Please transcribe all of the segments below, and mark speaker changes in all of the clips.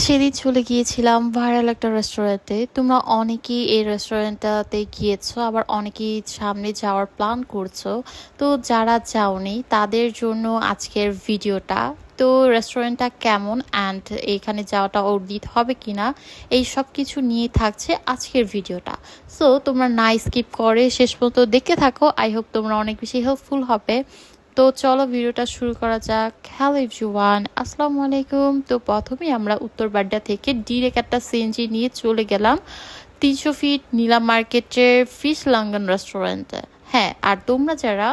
Speaker 1: সেদিন চলে গিয়েছিলাম ভাইরাল একটা রেস্টুরেন্টে। তোমরা অনেকেই এই রেস্টুরেন্টটাতে গিয়েছো, আবার অনেকেই সামনে যাওয়ার প্ল্যান করছো। তো যারা যাওনি তাদের জন্য আজকের ভিডিওটা। তো রেস্টুরেন্টটা কেমন অ্যান্ড এখানে যাওয়াটা অর্থিত হবে কিনা, এই সব কিছু নিয়ে থাকছে আজকের ভিডিওটা। সো তোমরা না স্কিপ করে শেষ পর্যন্ত দেখতে থাকো। আই হোপ তোমরা অনেক বেশি হেল্পফুল হবে। তো চলো ভিডিওটা শুরু করা যাক। হ্যালো এভরিওয়ান, আসসালামু আলাইকুম। তো প্রথমেই আমরা উত্তরবাড্ডা থেকে ডিরেক্ট একটা সিএনজি নিয়ে চলে গেলাম 300 ফিট নীলা মার্কেটের ফিশ লাঙ্গন রেস্টুরেন্টে। হ্যাঁ, আর তোমরা যারা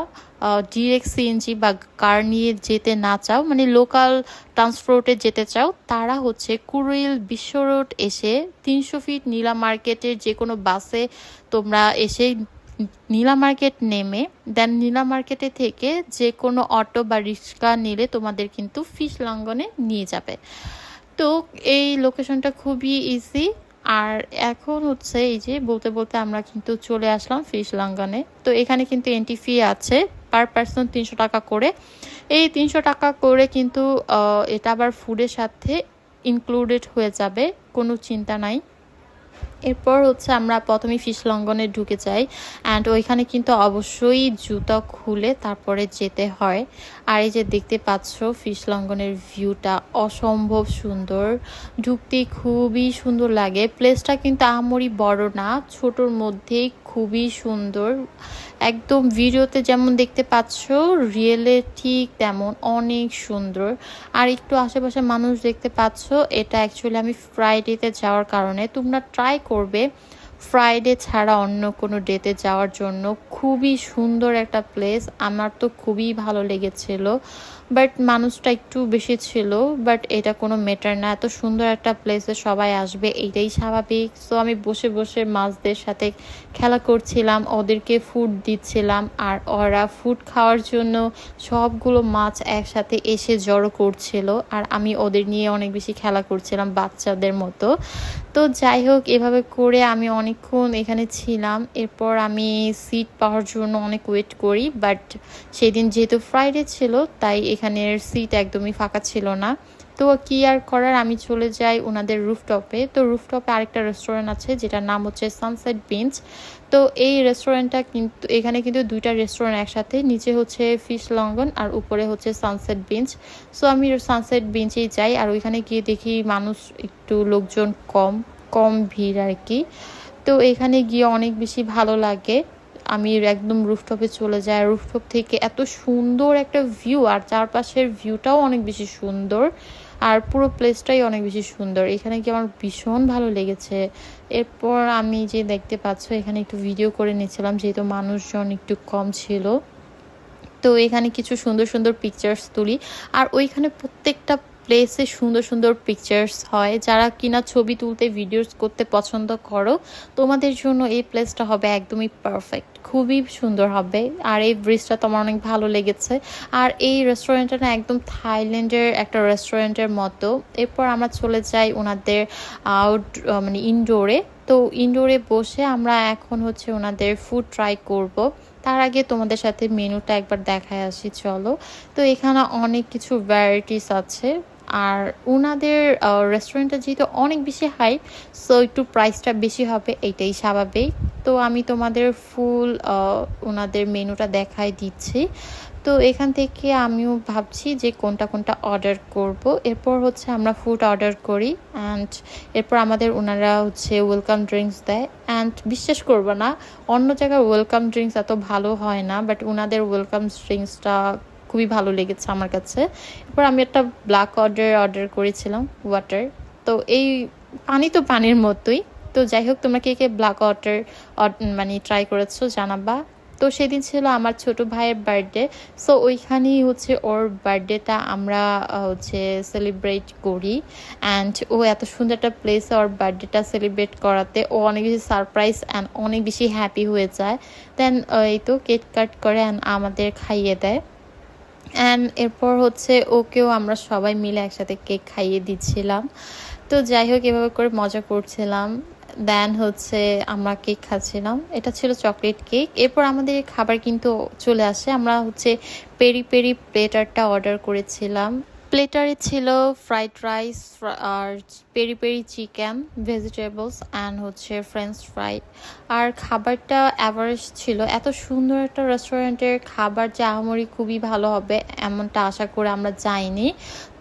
Speaker 1: ডিরেক্ট সিএনজি বা কার নিয়ে যেতে না চাও, মানে লোকাল ট্রান্সপোর্টে যেতে চাও, তারা হচ্ছে কুড়িল বিশ্ব রোড এসে 300 ফিট নীলা মার্কেটের যে কোনো বাসে তোমরা এসে নীলা মার্কেট নেমে দেন নীলা মার্কেটে থেকে যে কোনো অটো বা রিক্সা নিলে তোমাদের কিন্তু ফিশ লাঙ্গনে নিয়ে যাবে। তো এই লোকেশনটা খুবই ইজি। আর এখন হচ্ছে এই যে বলতে বলতে আমরা কিন্তু চলে আসলাম ফিশ লাঙ্গনে। তো এখানে কিন্তু এন্ট্রি ফি আছে পার পার্সন 300 টাকা করে। এই 300 টাকা করে কিন্তু এটা আবার ফুডের সাথে ইনক্লুডেড হয়ে যাবে, কোনো চিন্তা নাই। এরপর হচ্ছে আমরা প্রথমে ফিশ লঙ্ঘনে ঢুকে যাই অ্যান্ড ওইখানে কিন্তু অবশ্যই জুতা খুলে তারপরে যেতে হয়। আর এই যে দেখতে পাচ্ছ ফিশ লঙ্ঘনের ভিউটা অসম্ভব সুন্দর, ঢুকতে খুবই সুন্দর লাগে। প্লেসটা কিন্তু আহামরি বড় না, ছোটোর মধ্যেই খুবই সুন্দর। একদম ভিডিওতে যেমন দেখতে পাচ্ছ রিয়েলে ঠিক তেমন অনেক সুন্দর। আর একটু আশেপাশে মানুষ দেখতে পাচ্ছ, এটা অ্যাকচুয়ালি আমি ফ্রাইডেতে যাওয়ার কারণে। তোমরা ট্রাই করবে ফ্রাইডে ছাড়া অন্য কোনো ডেতে যাওয়ার জন্য। খুবই সুন্দর একটা প্লেস, আমার তো খুবই ভালো লেগেছিল। বাট মানুষটা একটু বেশি ছিল, বাট এটা কোনো ম্যাটার না। এত সুন্দর একটা প্লেসে সবাই আসবে, এইটাই স্বাভাবিক। সো আমি বসে বসে মাছদের সাথে খেলা করছিলাম, ওদেরকে ফুড দিচ্ছিলাম, আর ওরা ফুড খাওয়ার জন্য সবগুলো মাছ একসাথে এসে জড়ো করছিল, আর আমি ওদের নিয়ে অনেক বেশি খেলা করছিলাম বাচ্চাদের মতো। তো যাই হোক, এভাবে করে আমি অনেকক্ষণ এখানে ছিলাম। এরপর আমি সিট পাওয়ার জন্য অনেক ওয়েট করি, বাট সেদিন যেহেতু ফ্রাইডে ছিল তাই এখানের সিট একদমই ফাঁকা ছিল না। তো কি আর করার, আমি চলে যাই ওনাদের রুফটপে। তো রুফটপে আরেকটা রেস্টুরেন্ট আছে যেটার নাম হচ্ছে সানসেট বিঞ্চ। তো এই রেস্টুরেন্টটা কিন্তু, এখানে কিন্তু দুইটা রেস্টুরেন্ট একসাথে, নিচে হচ্ছে ফিশ লঙ্ঘন আর উপরে হচ্ছে সানসেট বিঞ্চ। সো আমি সানসেট বিঞ্চেই যাই, আর ওইখানে গিয়ে দেখি মানুষ একটু লোকজন কম কম ভিড় আর কি। তো এখানে গিয়ে অনেক বেশি ভালো লাগে। আমি একদম রুফটপে চলে যাই, রুফটপ থেকে এত সুন্দর একটা ভিউ, আর চারপাশের ভিউটাও অনেক বেশি সুন্দর, আর পুরো প্লেসটাই অনেক বেশি সুন্দর। এখানে কি আমার ভীষণ ভালো লেগেছে। এরপর আমি যে দেখতে পাচ্ছ এখানে একটু ভিডিও করে নিয়েছিলাম, যেহেতু মানুষজন একটু কম ছিল। তো এখানে কিছু সুন্দর সুন্দর পিকচার্স তুলি, আর ওইখানে প্রত্যেকটা প্লেসে সুন্দর সুন্দর পিকচার্স হয়। যারা কিনা ছবি তুলতে ভিডিওস করতে পছন্দ করো, তোমাদের জন্য এই প্লেসটা হবে একদমই পারফেক্ট, খুবই সুন্দর হবে। আর এই ব্রিজটা তোমার অনেক ভালো লেগেছে। আর এই রেস্টুরেন্টটা না একদম থাইল্যান্ডের একটা রেস্টুরেন্টের মতো। এরপর আমরা চলে যাই ওনাদের আউট মানে ইনডোরে। তো ইনডোরে বসে আমরা এখন হচ্ছে ওনাদের ফুড ট্রাই করব। তার আগে তোমাদের সাথে মেনুটা একবার দেখায় আসি, চলো। তো এখানে অনেক কিছু ভ্যারাইটিস আছে। আর ওনাদের রেস্টুরেন্টটা যেহেতু অনেক বেশি হাই, সো একটু প্রাইসটা বেশি হবে, এইটাই স্বাভাবিক। তো আমি তোমাদের ফুল ওনাদের মেনুটা দেখাই দিচ্ছি। তো এখান থেকে আমিও ভাবছি যে কোনটা কোনটা অর্ডার করব। এরপর হচ্ছে আমরা ফুড অর্ডার করি অ্যান্ড এরপর আমাদের ওনারা হচ্ছে ওয়েলকাম ড্রিঙ্কস দেয়। অ্যান্ড বিশ্বাস করবো না, অন্য জায়গায় ওয়েলকাম ড্রিঙ্কস এত ভালো হয় না, বাট ওনাদের ওয়েলকাম ড্রিঙ্কসটা খুবই ভালো লেগেছে আমার কাছে। এরপর আমি একটা ব্ল্যাক অর্ডার করেছিলাম, ওয়াটার। তো এই পানি তো পানির মতোই। তো যাই হোক, তোমরা কে কে ব্ল্যাক ওয়াটার মানে ট্রাই করেছো জানাবা। তো সেদিন ছিল আমার ছোট ভাইয়ের বার্থডে। সো ওইখানেই হচ্ছে ওর বার্থডেটা আমরা হচ্ছে সেলিব্রেট করি। অ্যান্ড ও এত সুন্দর একটা প্লেসে ওর বার্থডেটা সেলিব্রেট করাতে ও অনেক বেশি সারপ্রাইজ অ্যান্ড অনেক বেশি হ্যাপি হয়ে যায়। দেন এই তো কেক কাট করে অ্যান্ড আমাদের খাইয়ে দেয়। অ্যান্ড এরপর হচ্ছে ওকেও আমরা সবাই মিলে একসাথে কেক খাইয়ে দিচ্ছিলাম। তো যাই হোক, এভাবে করে মজা করছিলাম। দেন হচ্ছে আমরা কেক খাচ্ছিলাম, এটা ছিল চকলেট কেক। এরপর আমাদের খাবার কিন্তু চলে আসে। আমরা হচ্ছে পেরি পেরি প্লেটারটা অর্ডার করেছিলাম। প্লেটারে ছিল ফ্রাইড রাইস আর peri peri chicken, vegetables and হচ্ছে ফ্রেঞ্চ ফ্রাই। আর খাবারটা অ্যাভারেজ ছিল। এত সুন্দর একটা রেস্টুরেন্টের খাবার যে আহামরি খুবই ভালো হবে এমনটা আশা করে আমরা যাইনি।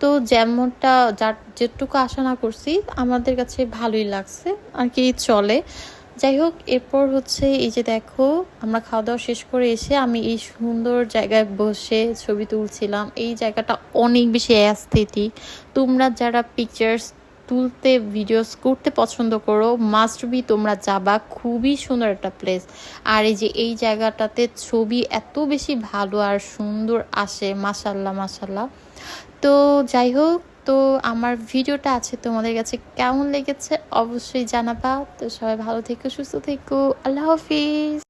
Speaker 1: তো যেমনটা যার যেটুকু আশা না করছি আমাদের কাছে ভালোই লাগছে আর কি, চলে। যাই হোক, এরপর হচ্ছে এই যে দেখো, আমরা খাওয়া দাওয়া শেষ করে এসে আমি এই সুন্দর জায়গায় বসে ছবি তুলছিলাম। এই জায়গাটা অনেক বেশি অ্যাস্থেটিক। তোমরা যারা পিকচার্স তুলতে ভিডিওস করতে পছন্দ করো, মাস্ট বি তোমরা যাবা, খুবই সুন্দর একটা প্লেস। আর এই যে এই জায়গাটাতে ছবি এত বেশি ভালো আর সুন্দর আসে, মাশাল্লাহ মাশাল্লাহ। তো যাই হোক, তো আমার ভিডিওটা আছে তোমাদের কাছে কেমন লেগেছে অবশ্যই জানাবা। তো সবাই ভালো থেকো, সুস্থ থেকো, আল্লাহ হাফিজ।